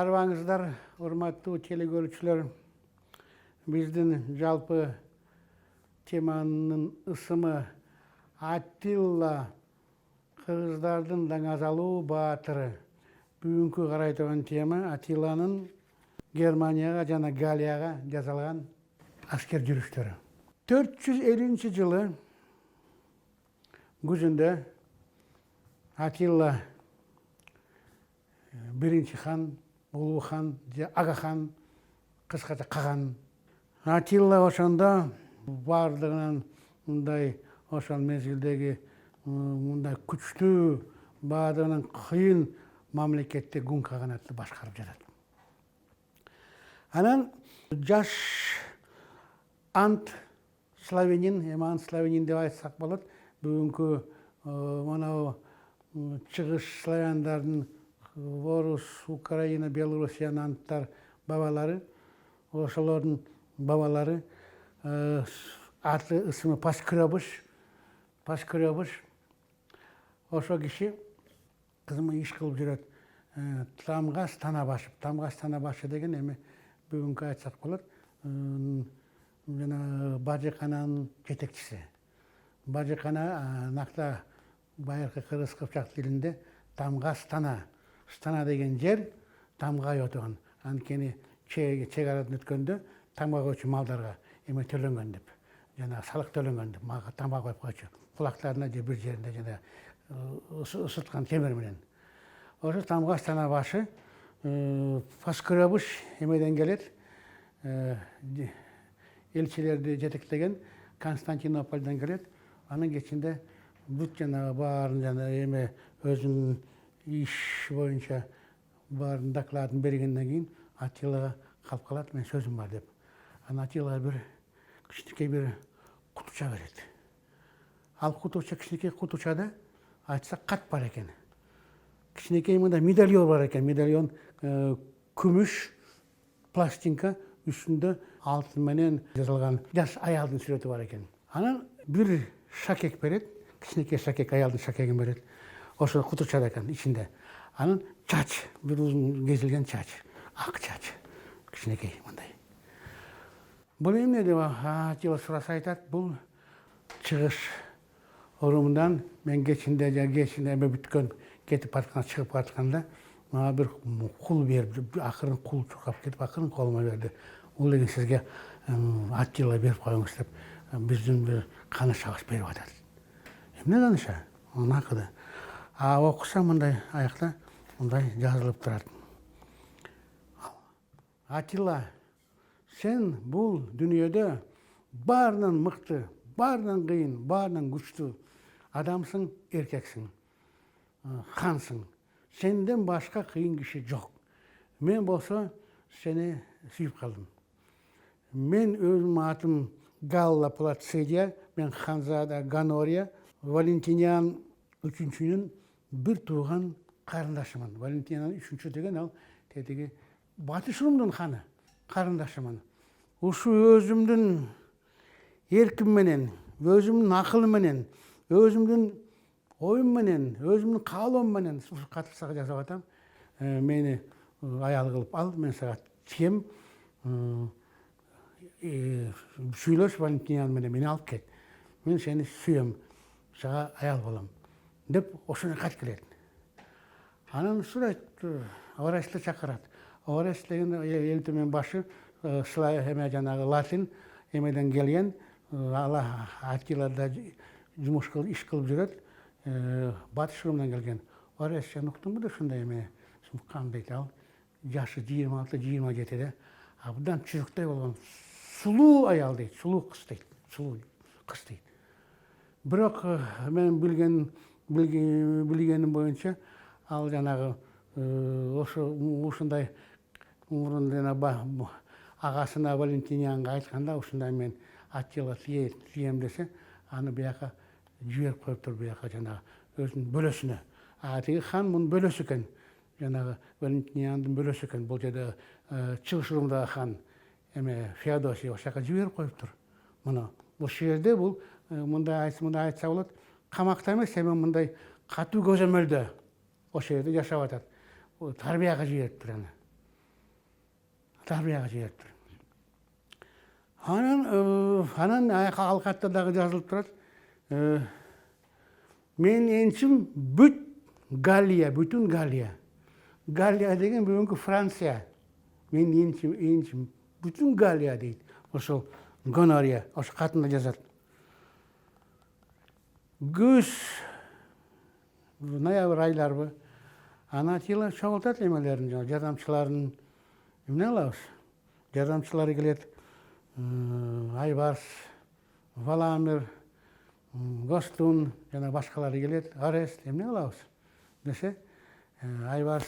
Арбаңыздар, урматтуу телекөрүүчүлөр. Биздин жалпы теманын ысымы Аттила кыргыздардын даңазалуу баатыры. Бүгүнкү карайтогон тема Аттиланын Германияга жана Галлияга жасалган аскер жүрүштөрү. 450-жылы күзүндө Аттила биринчи хан, улуу хан, ага хан, кыскача каган. Аттила ошондо бардыгынан мындай ошол мезгилдеги мындай күчтүү, баардыгынан кыйын мамлекетти гун каганатты башкарып жатат. Анан жаш ант славянин, ант славянин деп айтсак болот. Бүгүнкү мына чыгыш славяндардын Орус, Украина, Белоруссиянын анттар бабалары, ошолордун бабалары аты ысымы Паскребыш. Ошо киши кызмы иш кылып жүрөт. Тамгас Танабашев. Тамгас Танабашев деген эми бүгүнкү айтсак болот. Жана Бажыкананын жетекчиси. Бажыкана накта байыркы кыргыз кыпчак тилинде Тамгас Тана. Стана деген жер тамга отогон. Анткени чек арадан өткөндө тамга койчу малдарга эме төлөнгөн деп. Жана салык төлөнгөн деп малга тамга коюп койчу. Кулактарына же бир жеринде жана ысыткан темир менен. Ошо Тамгас Танабашы Паскребыш эмеден келет. Элчилерди жетектеген Константинополдон келет. Анын кечинде бүт жана баарын жана эме өзүнүн иш боюнча баарын докладын бергенден кийин Аттилага калып калат, мен сөзүм бар деп. Анан Аттилага бир кичинекей бир кутуча берет. Ал кутуча, кичинекей кутучада айтса кат бар экен. Кичинекей мындай медальон бар экен. Медальон күмүш пластинка, үстүндө алтын менен жазылган жаш аялдын сүрөтү бар экен. Анан бир шакек берет, кичинекей шакек, аялдын шакегин берет. Ошо кутучада экен ичинде. Анан чач, бир узун кезилген чач, ак чач, кичинекей мындай. Бул эмне деп Аттила сураса айтат, бул чыгыш урумундан мен кечинде эме бүткөн, кетип баратканда, чыгып баратканда мага бир кул берип, акырын кул чуркап кетип, акырын колума берди. Бул деген сизге Аттила берип коюңуз деп, биздин бир канышабыз берип атат. Эмне каныша? Накыды. Окусам мындай аякта мындай жазылып турат. Аттила, сен бул дүйнөдө баарынан мыкты, баарынан кыйын, баарынан күчтүү адамсың, эркексиң, хансың. Сенден башка кыйын киши жок. Мен болсо сени сүйүп калдым. Мен өзүм атым Галла Плацидия, мен ханзада Ганория, Валентиниан үчүнчүнүн бир тууган карындашымын. Валентиниан үчүнчү деген ал тетиги батыш урумдун ханы, карындашымын. Ушу өзүмдүн эрким менен, өзүмдүн акылым менен, өзүмдүн оюм менен, өзүмдүн каалоом менен ушу катты сага жазып атам. Мени аял кылып ал, мен сага тием. Сүйлөш Валентиниан менен мени алып кет. Мен сени сүйөм, сага аял болом деп ошону кат келет. Анан сурайт, Орестти чакырат. Орест деген эл төмөн башы, эме жанагы латин эмеден келген. Ала Аттилада жумуш кылып, иш кылып жүрөт. Батыш урумдан келген. Орест, сен уктуңбу да ушундай эме? Кандай ал? Жашы 26-27-де. Абдан чүрүктөй болгон сулуу аял дейт, сулуу кыз дейт, сулуу кыз дейт. Бирок мен билгеним боюнча ал жанагы ушундай мурун агасына Валентинианга айтканда, ушундай мен Аттила тием десе, аны бияка жиберип коюптур, бияка жанагы өзүнүн бөлөсүнө. Тиги хан мунун бөлөсү экен, жанагы Валентиниандын бөлөсү экен. Бул жерде чыгыш урумдагы хан эме Феодосий ошол жака жиберип коюптур. Мына ушул жерде бул мындай айтса болот, камакта эмес, эми мындай катуу көзөмөлдө ошол жерде жашап атат. Тарбияга жибериптир аны. Тарбияга жибериптир. Анан алкатта дагы жазылып турат. Мен энчим бүтүн Галлия. Галлия деген бүгүнкү Франция. Мен энчим бүтүн Галлия дейт. Ошол гонория, ошо катында жазат. Күз, ноябрь айларбы. Ана Атила чогултат эмелерин, жардамчыларын. Эмне кылабыз? Жардамчылары келет. Айбарс, Валамир, Гостун, жана башкалары келет. Арест, эмне кылабыз десе, Айбарс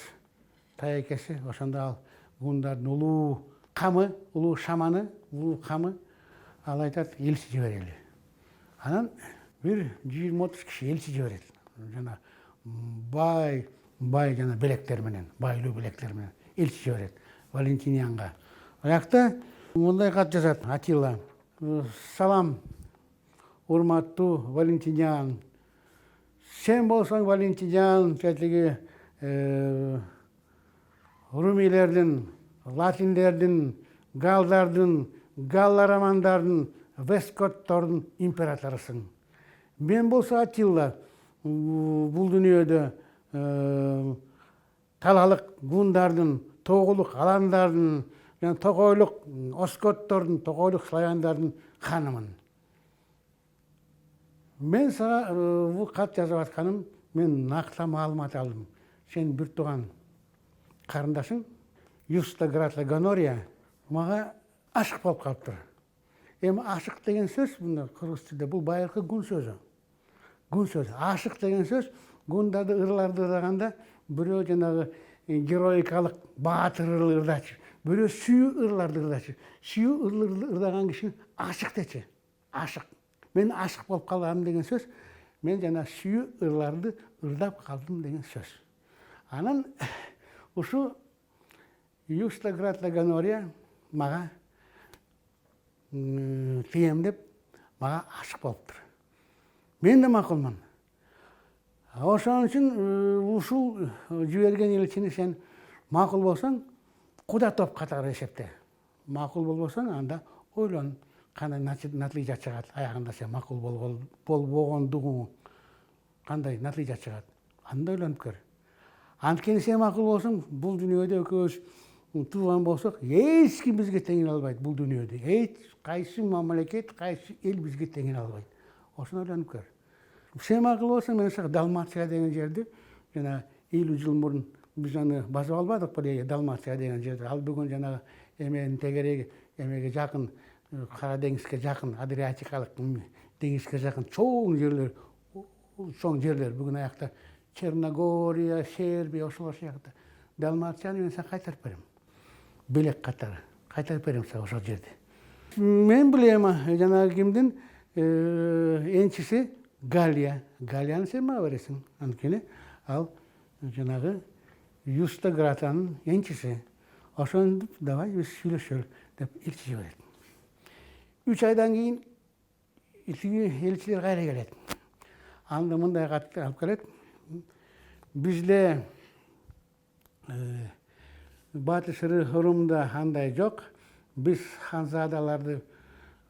таекеси, ошондо ал гундардын улуу камы, улуу шаманы, улуу камы, ал айтат, элчи жиберели. Анан бир 20-30 киши элчи жиберет. Жана бай жана белектер менен, байлуу белектер менен элчи жиберет Валентинянга. Аякта мындай кат жазат Атила. Салам, урматтуу Валентинян. Сен болсоң, Валентинян, тетиги румилердин, латиндердин, галдардын, галларамандардын, вескоттордун императорусуң. Мен болсо Атилла, бул дүйнөдө талалык гундардын, тогулук аландардын, жана токойлук оскоттордун, токойлук славяндардын ханымын. Мен сага бул кат жазып атканым, мен накта маалымат алдым. Сен бир тууган карындашың, Юста Гратла Гонория, мага ашык болуп калыптыр. Эми ашык деген сөз, мына кыргыз тилинде бул байыркы гун сөзү. Гун сөзү. Ашык деген сөз гундарды, ырларды ырдаганда бирөө жанагы героикалык баатыр ырдачы, бирөө сүйүү ырларды ырдачы. Сүйүү ырларды ырдаган киши ашык дечи. Ашык. Мен ашык болуп калгам деген сөз, мен жана сүйүү ырларды ырдап калдым деген сөз. Анан ушу Юста Гратла Гонория мага тием деп мага ашык болуптур. Мен да макулмун. Ошон үчүн ушул жиберген элчини сен макул болсоң, куда топ катары эсепте. Макул болбосоң, анда ойлон, кандай натыйжа чыгат. Аягында сен макул болбогондугуң кандай натыйжа чыгат. Анда ойлонуп көр. Анткени сен макул болсоң, бул дүйнөдө экөөбүз тууган болсок, эч ким бизге теңине албайт бул дүйнөдө. Эч кайсы мамлекет, кайсы эл бизге теңине албайт. Ошону ойлонуп көр. Сен макул болсоң, мен сага Далмация деген жерди, жана 50 жыл мурун биз аны басып албадык беле, Далмация деген жерди. Ал бүгүн жанагы эменин тегереги, эмеге жакын, Кара деңизге жакын, Адриатикалык деңизге жакын чоң жерлер, бүгүн аякта Черногория, Сербия, ошолор сыяктуу. Далмацияны мен сага кайтарып берем. Белек катары кайтарып берем сага ошол жерди. Мен билем, жанагы кимдин энчиси Галлия. Галлияны сен мага бересиң. Анткени ал жанагы Юста Гратанын энчиси. Ошону давай биз сүйлөшөлү деп элчи жиберет. 3 айдан кийин элчилер кайра келет. Анда мындай кат алып келет. Бизде Батыш Румда андай жок. Биз ханзадаларды,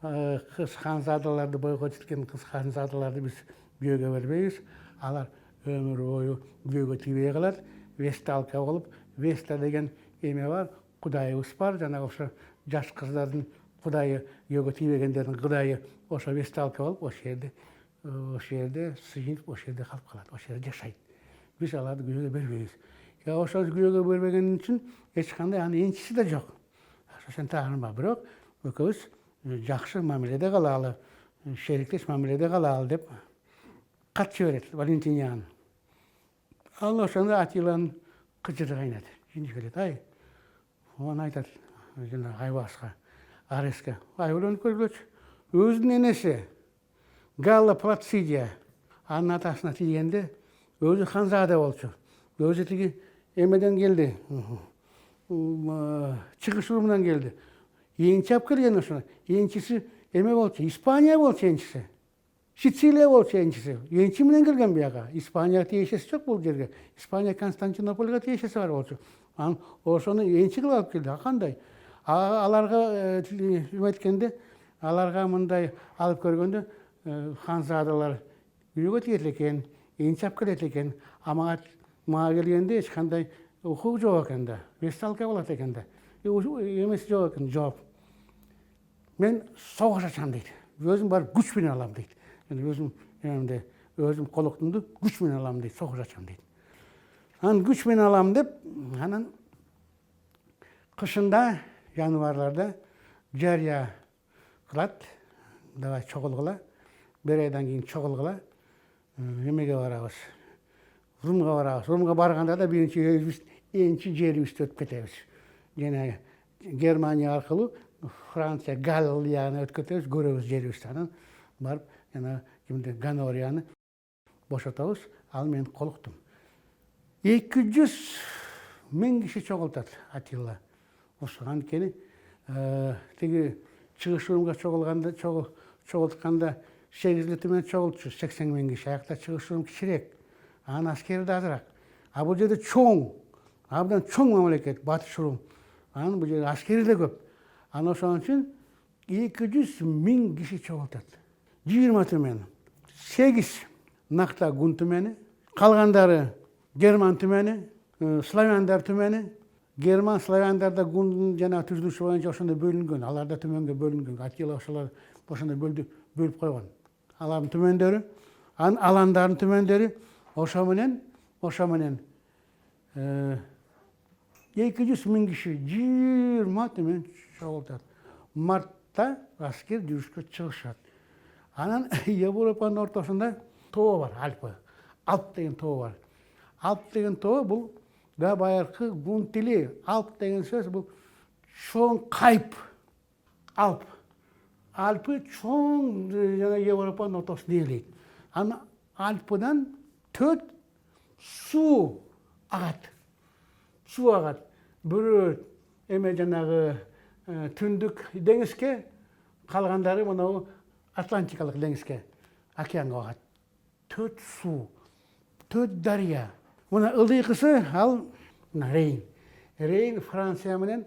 кыз ханзадаларды, бойгот эткен кыз ханзадаларды биз күйөөгө бербейбиз. Алар өмүр бою күйөөгө тийбей калат. Весталка болуп, Веста деген эме бар, кудайыбыз бар. Жана ошо жаш кыздардын кудайы, күйөөгө тийбегендердин кудайы ошо Весталка болуп, ошол жерде сыйынып, ошол жерде калып калат, ошол жерде жашайт. Биз аларды күйөөгө бербейбиз. Ошол күйөөгө бербеген үчүн эч кандай анын энчиси да жок. Сен таарынба, бирок экөөбүз жакшы мамиледе калалы, шериктеш мамиледе калалы деп кат жиберет Валентинян. Ал ошондо Атиланын кыжыры кайнат. Жини келет, ай, аны айтат жана Айбарска, Ареске. Ай, ойлонуп көргүлөчү. Өзүнүн энеси Галла Плацидия анын атасына тийгенде өзү ханзада болчу. Өзү тиги эмеден келди. Чыгыш урумунан келди. Энчи алып келген ошону. Энчиси эме болчу, Испания болчу энчиси. Сицилия болчу энчиси. Энчи менен келген бияга. Испанияга тиешеси жок бул жерге. Испания Константинопольго тиешеси бар болчу. Анан ошону энчи кылып алып келди. Кандай? Аларга эметкенде, аларга мындай алып көргөндө ханзадалар үйгө тиет экен, инчап келет экен. Мага келгенде эч кандай укук жок экен да. 5 салка болот экен да. Эмес жок экен, жооп. Мен согуш ачам дейт. Өзүм бар күч менен алам дейт. Өзүм эмде өзүм колоктумду күч менен алам дейт, согуш ачам дейт. Анан күч менен алам деп, анан кышында, январларда жарыя кылат. Давай чогулгула. 1 айдан кийин чогулгула. Эмеге барабыз. Румга барабыз. Румга барганда да биринчи жерибизди өтүп кетебиз. Жана Германия аркылуу Франция, Галлияны өтүп кетебиз, көрөбүз жерибизди. Анан барып, жана Ганорияны бошотобуз. Ал менин колуктум. 200 000 киши чогултат Атилла. Ошо анткени тиги чыгыш урумга чогултканда 8 литр менен чогултчу 80 000 киши. Аякта чыгыш урум кичирээк. Анын аскери да азыраак. Бул жерде чоң, абдан чоң мамлекет, батыш урум. Анын бул жерде аскери да көп. Анан ошон үчүн 200 000 киши чогултат. 20 түмөн, 8 Накта Гун түмөнү, калгандары Герман түмөнү, славяндар түмөнү. Герман, славяндарда Гундун жана түзүлүшү боюнча ошондой бөлүнгөн. Алар да түмөнгө бөлүнгөн. Атилла ошолор ошондой бөлүп койгон. Алардын түмөндөрү, анын аландардын түмөндөрү ошо менен 200 000 киши 20 түмөн чогултат. Мартта аскер жүрүшкө чыгышат. Анан Европанын ортосунда тоо бар, Алп деген тоо бар. Алп деген тоо бул да байыркы гун тили. Алп деген сөз бул чоң кайып. Алпы чоң жана Европанын ортосунда ээлейт. Анан Алпыдан 4 суу агат. Бирөө эме жанагы түндүк деңизге, калгандары мынау Атлантикалык деңизге, океанга агат. 4 суу, 4 дарыя. Мына ылдыйкысы ал Рейн. Рейн Франция менен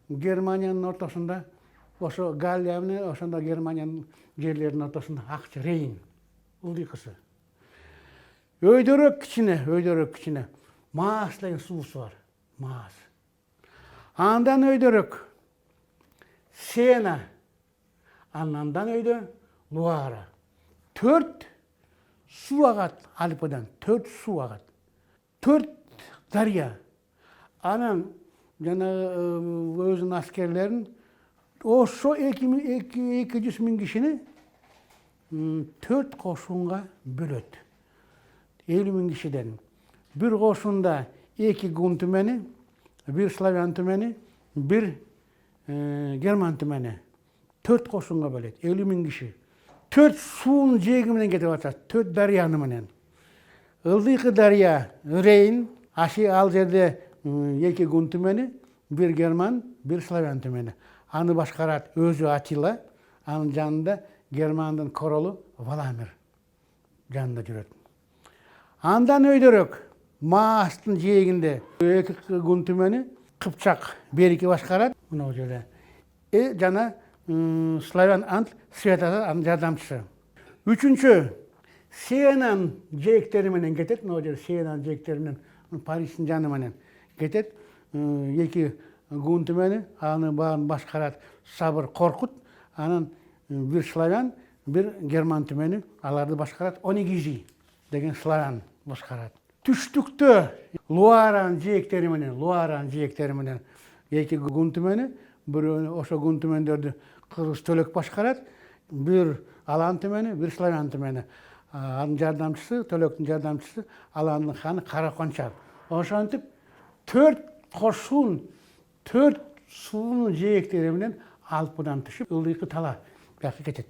Германиянын ортосунда, ошо Галлия менен ошондо Германиянын жерлеринин ортосунда акчы Рейн. Ылдыйкысы. Өйдөрөөк кичине. Маас деген суусу бар. Маас. Андан өйдөрөөк Сена. Андан өйдө Луара. 4 суу агат Алпыдан. 4 суу агат. 4 дарыя. Анан жана өзүнүн аскерлерин ошо 200 000 кишини 4 кошунга бөлөт. 50 000 кишиден. Bir кошунда 2 Гун түмөнү, 1 славян түмөнү, 1 Герман түмөнү. 4 кошунга бөлөт. 50 000 киши. 4 суунун жээги менен кетип атат. 4 дарыяны менен. Ылдыйкы дарыя Рейн, ал жерде 2 Гун түмөнү, 1 Герман, 1 славян түмөнү. Аны башкарат өзү Атилла. Анын жанында Германдын королу Валамир жанында жүрөт. Андан өйдөрөөк Маастын жээгинде 2 Гун түмөнү Кыпчак Берики башкарат. Мына жерде. Жана славян ант Светата анын жардамчысы. 3-чү Сенан жээктери менен кетет. Мына жерде Сенан жээктери менен Париждин жаны менен кетет. 2 Гун түмөнү аны баарын башкарат Сабыр Коркут. Анан 1 славян, 1 Герман түмөнү аларды башкарат Онегизи деген славян башкарат. Түштүктө Луаранын жээктери менен 2 Гун түмөнү, бирөө ошо Гун түмөндөрдү кыргыз Төлөк башкарат, 1 Алан түмөнү, 1 славян түмөнү. Анын жардамчысы, Төлөктүн жардамчысы Аландын ханы Каракончар. Ошентип 4 кошун, 4 суунун жээктери менен Алпыдан түшүп, ылдыйкы тала жакка кетет.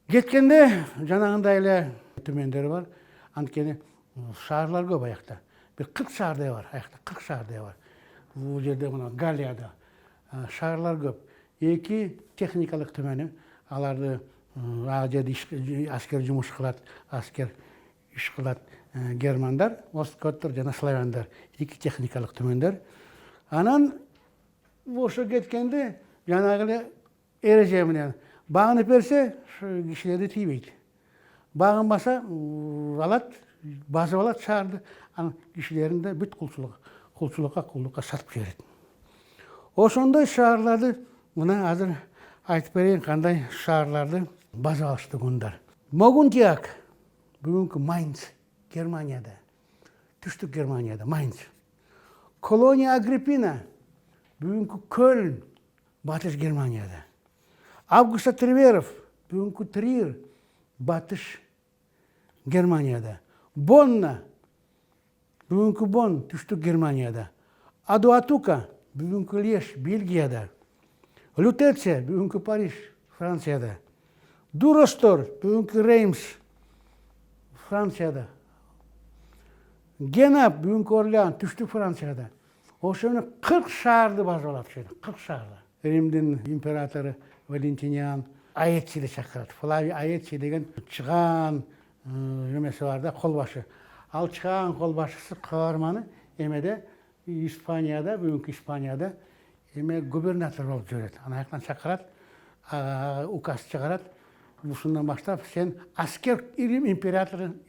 Кеткенде жанагындай эле түмөндөр бар. Анткени шаарлар көп аякта. Bir 40 шаардай бар, аякта 40 шаардай бар. Бул жерде мына Галлияда шаарлар көп. 2 техникалык түмөнү, аларды жерде аскер жумуш кылат, аскер иш кылат германдар, оскоттор жана славяндар. 2 техникалык түмөндөр. Анан ошо кеткенде janagı ereje menen bağınıp berse şu kişileri tiybeydi. Bağınmasa alat, basıp alat çağırdı. Ana kişilerin de büt kulçulukka satıp jiberet. Oşonday şaharlарды mına hazır aytıp bereyim kanday şaharlарды basıp alıştı gündür. Moguntiak bugünkü Mainz, Germaniyada. Tüstük Germaniyada, Mainz. Kolonia Agrippina bugünkü Köln, Batış Germaniyada. Augusta Treverov bugünkü Trier, Batış Germaniyada. Bonna bugünkü Bonn, Tüstük Germaniyada. Aduatuca bugünkü Liège, Belgiyada. Lutetia bugünkü Paris, Fransiyada. Durostor bugünkü Reims, Fransiyada. Genap bugünkü Orlean, Tüstük Fransiyada. Oşonu 40 şahardı bazalap şeydi, 40 şahardı. Rim'din imperatoru Valentinian Aetçi'de çakırdı. Flavi Aetçi degen çıgan nemesi var da kolbaşı. Al çıgan kolbaşısı kahramanı emede İspanya'da, bugünkü İspanya'da eme gubernatör olup jörет. Ana ayaktan çakırat, ukaz çıkarat. Busundan başlap sen asker Rim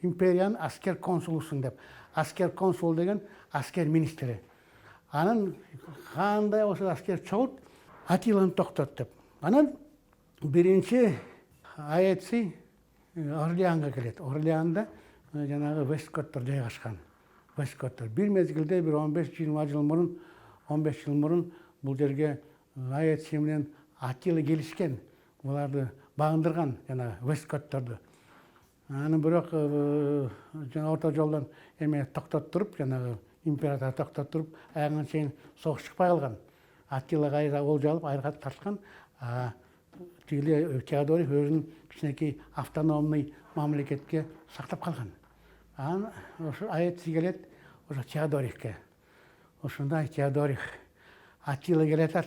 imperiyanın asker konsulusun dep. Asker konsul degen asker ministri. Anın kандай olsa asker çoğut Atilla'nı toktat dep. Anın birinci ayetsi Orlean'a kelet. Orlean'da janağı Westcott'ta jaygaşkan. Westcott'ta. Bir mezgilde bir 15-20 yıl murun 15 yıl murun bu жерге ayetsi менен Attila gelişken. Bulardı bağındırgan jana Westcott'tardı. Anı bırak orta joldan eme toktattırıp janağı imperator toktattırıp ayağına çeyin soğuş çıkpay kalgan. Attila gayra ol jalıp ayırga tartkan. Тигиле Теодорих өзүнүн кичинекей автономный мамлекетке сактап калган. Анан ошо аятчы келет ошо Теодорихке. Ошондой Теодорих Аттила келатат.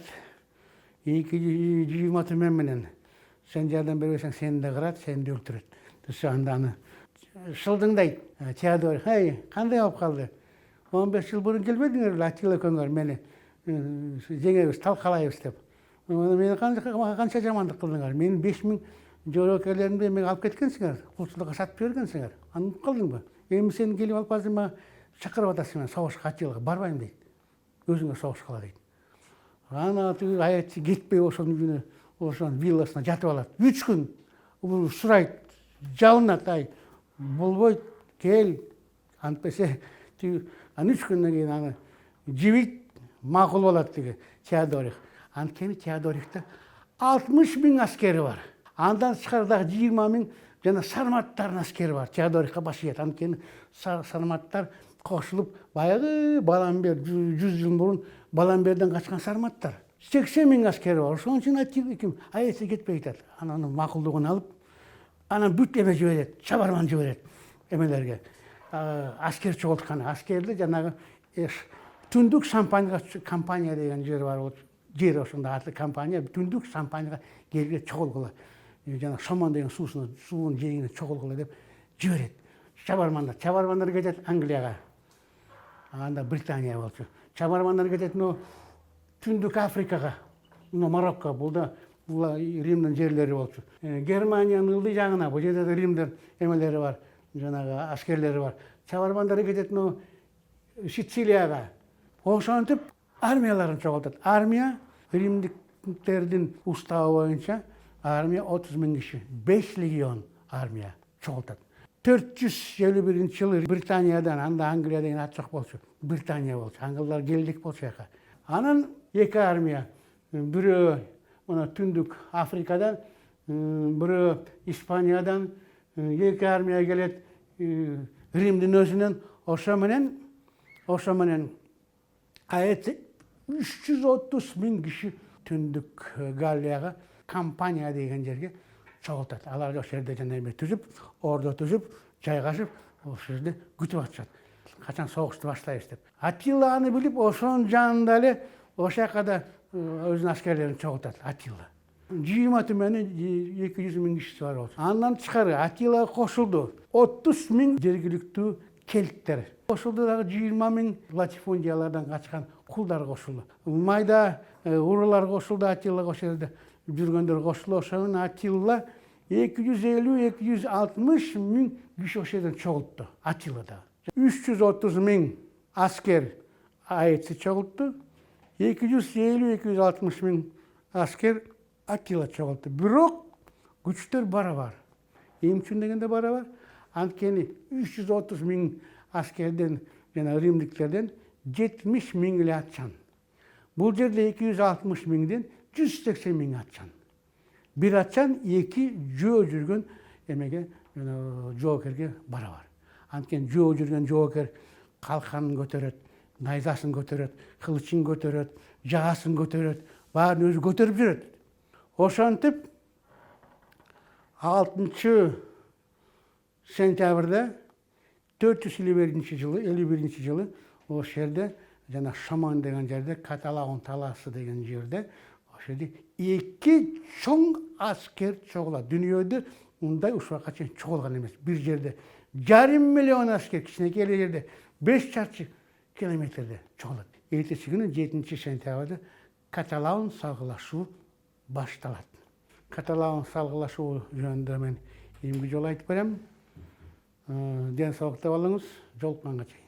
220 мен менен сен жардам бербесең сени да кырат, сени да өлтүрөт. Десе анда аны шылдыңдайт. Теодорих, "Эй, кандай болуп калды? 15 жыл бурун келбедиңер беле Аттила экөөңөр мени жеңебиз, талкалайбыз" деп. Meni kança жамандык кылдыңар. Менин 5000 жорокелеримди эмеге алып кеткенсиңер, кулчулукка сатып жибергенсиңер. Анып калдыңбы? Эми сен келип алып азыр мага чакырып атасың, согушка Аттилага барбайм дейт. Өзүңө согуш кыла дейт. Ана тиги аятчы кетпей ошонун күнү ошонун вилласына жатып алат. 3 күн бул сурайт, жалынат, ай, болбойт, кел. Антпесе тиги 3 күндөн кийин аны жибейт, макул болот тиги Теодорих. Анткени Теодорихте 60 bin askeri var. Andan çıkardak 20 bin jana sarmattardын askeri var. Teodorихка баш ийет. Анткени sarmattар кошулуп баягы Баламбер 100 жыл мурун Баламберден качкан sarmattар. 80 bin askeri var. Ошон үчүн ким аятчы кетпей жатат. Анын макулдугун алып, анан бүт эме жиберет, чабарман жиберет эмелерге. Аскер чогулткан аскерди жанагы түндүк кампания деген жер бар. Жер ошондо аты компания түндүк шампаньга келге чогулгула. Жана Шомон деген суунун жээгине чогулгула деп жиберет. Чабармандар кетет Англияга. Анда Британия болчу. Чабармандар кетет түндүк Африкага, Марокко, бул Римдин жерлери болчу. Германиянын ылдый жагына, бул жерде да Римдин эмелери бар, жанагы аскерлери бар. Чабармандар кетет Сицилияга. Ошентип армияларын чогултат. Армия Римдиктердин уставы боюнча армия 30 bin киши, 5 легион армия чогултат. 451-жылы Британиядан, анда Англия деген ат жок болчу. Британия болчу. Англиялар келдик болчу жака. Анан эки армия, бирөө мына түндүк Африкадан, бирөө Испаниядан эки армия келет Римдин өзүнөн. Ошо менен аятчы 330 bin kişi түндүк Галлияга кампания деген жерге чогултат. Алар ошол жерде жана эме түзүп, ордо түзүп, жайгашып, ошол жерде күтүп атышат. Качан согушту баштайбыз деп. Аттила аны билип, ошонун жанында эле ошол жака да өзүнүн аскерлерин чогултат Аттила. 20 менен 200 bin кишиси бар болчу. Андан тышкары Аттилага кошулду 30 bin жергиликтүү келттер. Кошулду дагы 20 bin латифундиялардан качкан кулдар кошулду. Майда Urular koşuldu, Atilla koşuldu. Жүргендер koşulu oşağın Atilla 250-260 min kişi oşağıdan çoğulttu Atilla'da. 330 min asker ayetsi çoğulttu. 250-260 min asker Attila çoğulttu. Bирок güçler bara var. Emçün degende bara var. Antkeni 330 min askerden, yani Rimliklerden 70 min ile atçan. Bu yerde 260 minden 180 min atçan. Bir atçan iki joe жүрген emege jokerge bara var. Antken joe жүрген joker kalkanın götüröt, найзасын götüröt, kılıçın götüröt, jağasın götüröt, bарын özü götürüp жүрөt. Oşantip 6 sentyabrda 451 жылы o şerde жана Шаман деген жерде, Каталаун таласы деген жерде, o şerde iki çoğ asker çoğula. Dünyada unday uşağa çeyин çoğulgan emес. Bir жерде 1,5 milyon asker kичинекей жерде 5 çarşı kilometrede çoğulat. Ertesi günü 7 sentyabrda Каталаун salgılaşуу baştalat. Каталаун salgılaşуу жөнүндө мен эмки жол айтып берем. Den sağlıkta olunuz, jolukmanga çeyin.